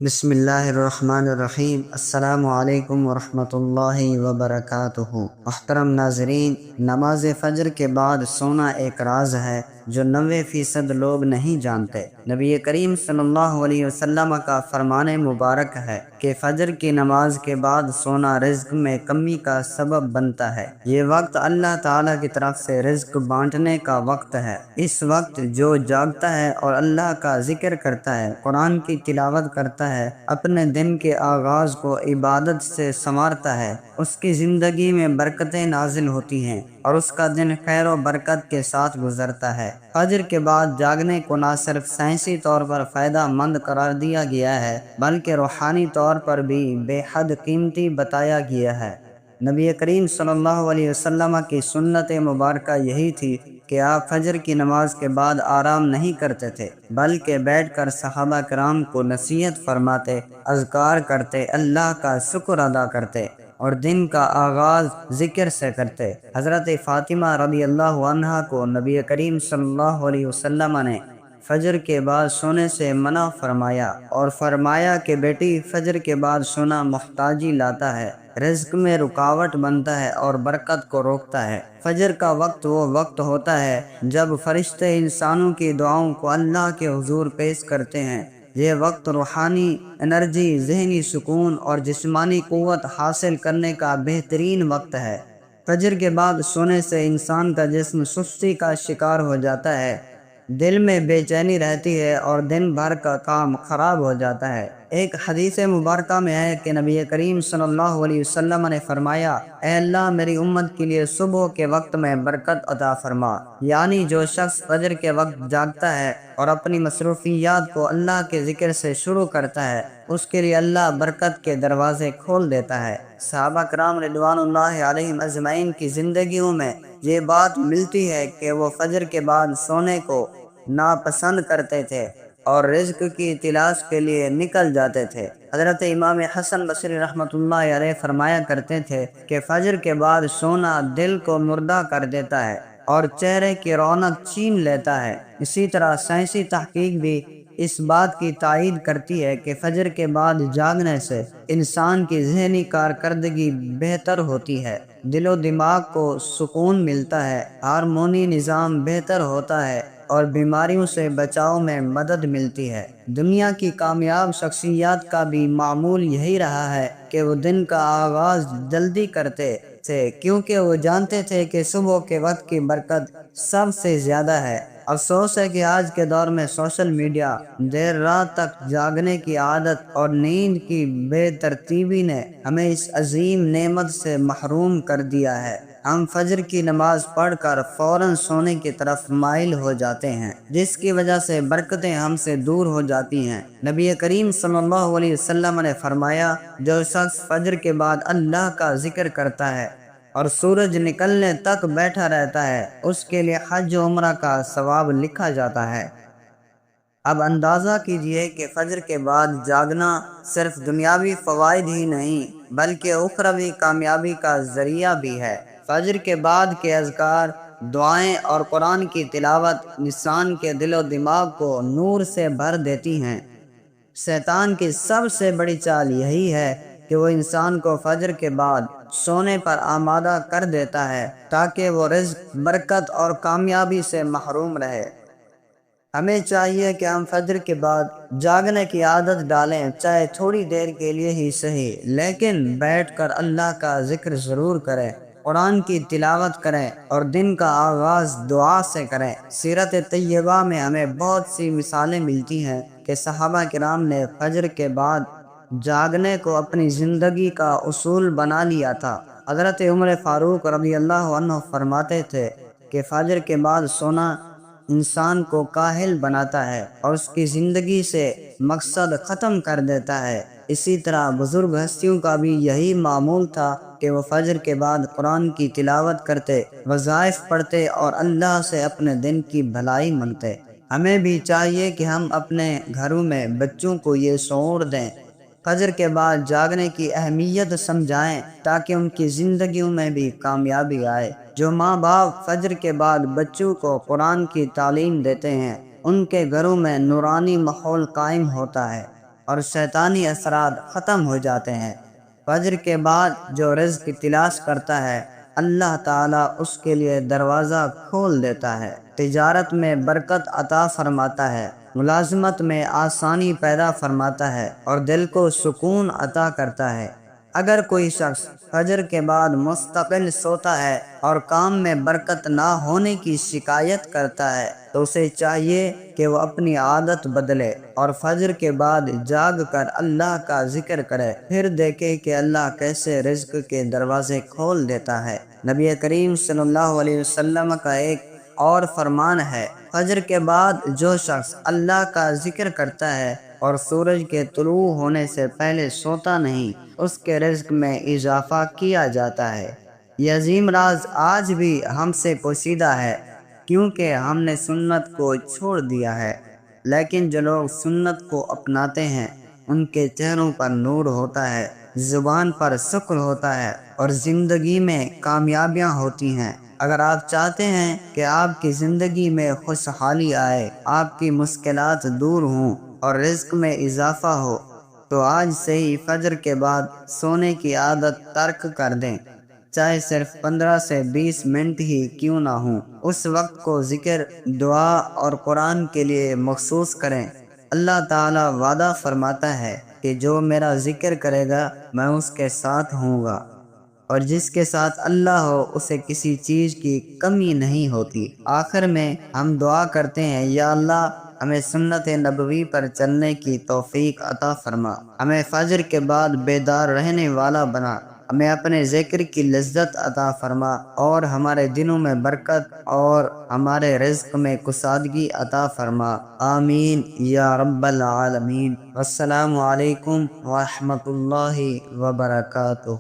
بسم اللہ الرحمن الرحیم۔ السلام علیکم ورحمۃ اللہ وبرکاتہ۔ محترم ناظرین، نماز فجر کے بعد سونا ایک راز ہے جو 90% لوگ نہیں جانتے۔ نبی کریم صلی اللہ علیہ وسلم کا فرمان مبارک ہے کہ فجر کی نماز کے بعد سونا رزق میں کمی کا سبب بنتا ہے۔ یہ وقت اللہ تعالیٰ کی طرف سے رزق بانٹنے کا وقت ہے۔ اس وقت جو جاگتا ہے اور اللہ کا ذکر کرتا ہے، قرآن کی تلاوت کرتا ہے، اپنے دن کے آغاز کو عبادت سے سنوارتا ہے، اس کی زندگی میں برکتیں نازل ہوتی ہیں اور اس کا دن خیر و برکت کے ساتھ گزرتا ہے۔ فجر کے بعد جاگنے کو نہ صرف سائنسی طور پر فائدہ مند قرار دیا گیا ہے بلکہ روحانی طور پر بھی بے حد قیمتی بتایا گیا ہے۔ نبی کریم صلی اللہ علیہ وسلم کی سنت مبارکہ یہی تھی کہ آپ فجر کی نماز کے بعد آرام نہیں کرتے تھے بلکہ بیٹھ کر صحابہ کرام کو نصیحت فرماتے، اذکار کرتے، اللہ کا شکر ادا کرتے اور دن کا آغاز ذکر سے کرتے۔ حضرت فاطمہ رضی اللہ عنہا کو نبی کریم صلی اللہ علیہ وسلم نے فجر کے بعد سونے سے منع فرمایا اور فرمایا کہ بیٹی، فجر کے بعد سونا محتاجی لاتا ہے، رزق میں رکاوٹ بنتا ہے اور برکت کو روکتا ہے۔ فجر کا وقت وہ وقت ہوتا ہے جب فرشتے انسانوں کی دعاؤں کو اللہ کے حضور پیش کرتے ہیں۔ یہ وقت روحانی انرجی، ذہنی سکون اور جسمانی قوت حاصل کرنے کا بہترین وقت ہے۔ فجر کے بعد سونے سے انسان کا جسم سستی کا شکار ہو جاتا ہے، دل میں بے چینی رہتی ہے اور دن بھر کا کام خراب ہو جاتا ہے۔ ایک حدیث مبارکہ میں ہے کہ نبی کریم صلی اللہ علیہ وسلم نے فرمایا، اے اللہ، میری امت کے لیے صبح کے وقت میں برکت عطا فرما، یعنی جو شخص فجر کے وقت جاگتا ہے اور اپنی مصروفیات کو اللہ کے ذکر سے شروع کرتا ہے، اس کے لیے اللہ برکت کے دروازے کھول دیتا ہے۔ صحابہ کرام رضوان اللہ علیہم اجمعین کی زندگیوں میں یہ بات ملتی ہے کہ وہ فجر کے بعد سونے کو ناپسند کرتے تھے اور رزق کی تلاش کے لیے نکل جاتے تھے۔ حضرت امام حسن بصری رحمۃ اللہ علیہ فرمایا کرتے تھے کہ فجر کے بعد سونا دل کو مردہ کر دیتا ہے اور چہرے کی رونق چھین لیتا ہے۔ اسی طرح سائنسی تحقیق بھی اس بات کی تائید کرتی ہے کہ فجر کے بعد جاگنے سے انسان کی ذہنی کارکردگی بہتر ہوتی ہے، دل و دماغ کو سکون ملتا ہے، ہارمونی نظام بہتر ہوتا ہے اور بیماریوں سے بچاؤ میں مدد ملتی ہے۔ دنیا کی کامیاب شخصیات کا بھی معمول یہی رہا ہے کہ وہ دن کا آغاز جلدی کرتے تھے کیونکہ وہ جانتے تھے کہ صبح کے وقت کی برکت سب سے زیادہ ہے۔ افسوس ہے کہ آج کے دور میں سوشل میڈیا، دیر رات تک جاگنے کی عادت اور نیند کی بے ترتیبی نے ہمیں اس عظیم نعمت سے محروم کر دیا ہے۔ ہم فجر کی نماز پڑھ کر فوراً سونے کی طرف مائل ہو جاتے ہیں، جس کی وجہ سے برکتیں ہم سے دور ہو جاتی ہیں۔ نبی کریم صلی اللہ علیہ وسلم نے فرمایا، جو شخص فجر کے بعد اللہ کا ذکر کرتا ہے اور سورج نکلنے تک بیٹھا رہتا ہے، اس کے لیے حج و عمرہ کا ثواب لکھا جاتا ہے۔ اب اندازہ کیجئے کہ فجر کے بعد جاگنا صرف دنیاوی فوائد ہی نہیں بلکہ اخروی کامیابی کا ذریعہ بھی ہے۔ فجر کے بعد کے اذکار، دعائیں اور قرآن کی تلاوت انسان کے دل و دماغ کو نور سے بھر دیتی ہیں۔ شیطان کی سب سے بڑی چال یہی ہے کہ وہ انسان کو فجر کے بعد سونے پر آمادہ کر دیتا ہے تاکہ وہ رزق، برکت اور کامیابی سے محروم رہے۔ ہمیں چاہیے کہ ہم فجر کے بعد جاگنے کی عادت ڈالیں، چاہے تھوڑی دیر کے لیے ہی صحیح، لیکن بیٹھ کر اللہ کا ذکر ضرور کریں، قرآن کی تلاوت کریں اور دن کا آغاز دعا سے کریں۔ سیرت طیبہ میں ہمیں بہت سی مثالیں ملتی ہیں کہ صحابہ کرام نے فجر کے بعد جاگنے کو اپنی زندگی کا اصول بنا لیا تھا۔ حضرت عمر فاروق رضی اللہ عنہ فرماتے تھے کہ فجر کے بعد سونا انسان کو کاہل بناتا ہے اور اس کی زندگی سے مقصد ختم کر دیتا ہے۔ اسی طرح بزرگ ہستیوں کا بھی یہی معمول تھا کہ وہ فجر کے بعد قرآن کی تلاوت کرتے، وظائف پڑھتے اور اللہ سے اپنے دن کی بھلائی منگتے۔ ہمیں بھی چاہیے کہ ہم اپنے گھروں میں بچوں کو یہ شعور دیں، فجر کے بعد جاگنے کی اہمیت سمجھائیں تاکہ ان کی زندگیوں میں بھی کامیابی آئے۔ جو ماں باپ فجر کے بعد بچوں کو قرآن کی تعلیم دیتے ہیں، ان کے گھروں میں نورانی ماحول قائم ہوتا ہے اور شیطانی اثرات ختم ہو جاتے ہیں۔ فجر کے بعد جو رزق کی تلاش کرتا ہے، اللہ تعالیٰ اس کے لیے دروازہ کھول دیتا ہے، تجارت میں برکت عطا فرماتا ہے، ملازمت میں آسانی پیدا فرماتا ہے اور دل کو سکون عطا کرتا ہے۔ اگر کوئی شخص فجر کے بعد مستقل سوتا ہے اور کام میں برکت نہ ہونے کی شکایت کرتا ہے تو اسے چاہیے کہ وہ اپنی عادت بدلے اور فجر کے بعد جاگ کر اللہ کا ذکر کرے، پھر دیکھے کہ اللہ کیسے رزق کے دروازے کھول دیتا ہے۔ نبی کریم صلی اللہ علیہ وسلم کا ایک اور فرمان ہے، فجر کے بعد جو شخص اللہ کا ذکر کرتا ہے اور سورج کے طلوع ہونے سے پہلے سوتا نہیں، اس کے رزق میں اضافہ کیا جاتا ہے۔ یہ عظیم راز آج بھی ہم سے پوشیدہ ہے کیونکہ ہم نے سنت کو چھوڑ دیا ہے، لیکن جو لوگ سنت کو اپناتے ہیں ان کے چہروں پر نور ہوتا ہے، زبان پر شکر ہوتا ہے اور زندگی میں کامیابیاں ہوتی ہیں۔ اگر آپ چاہتے ہیں کہ آپ کی زندگی میں خوشحالی آئے، آپ کی مشکلات دور ہوں اور رزق میں اضافہ ہو، تو آج سے ہی فجر کے بعد سونے کی عادت ترک کر دیں، چاہے صرف 15 سے 20 منٹ ہی کیوں نہ ہوں۔ اس وقت کو ذکر، دعا اور قرآن کے لیے مخصوص کریں۔ اللہ تعالیٰ وعدہ فرماتا ہے کہ جو میرا ذکر کرے گا میں اس کے ساتھ ہوں گا، اور جس کے ساتھ اللہ ہو اسے کسی چیز کی کمی نہیں ہوتی۔ آخر میں ہم دعا کرتے ہیں، یا اللہ ہمیں سنت نبوی پر چلنے کی توفیق عطا فرما، ہمیں فجر کے بعد بیدار رہنے والا بنا، ہمیں اپنے ذکر کی لذت عطا فرما اور ہمارے دنوں میں برکت اور ہمارے رزق میں کشادگی عطا فرما، آمین یا رب العالمین۔ السلام علیکم ورحمۃ اللہ وبرکاتہ۔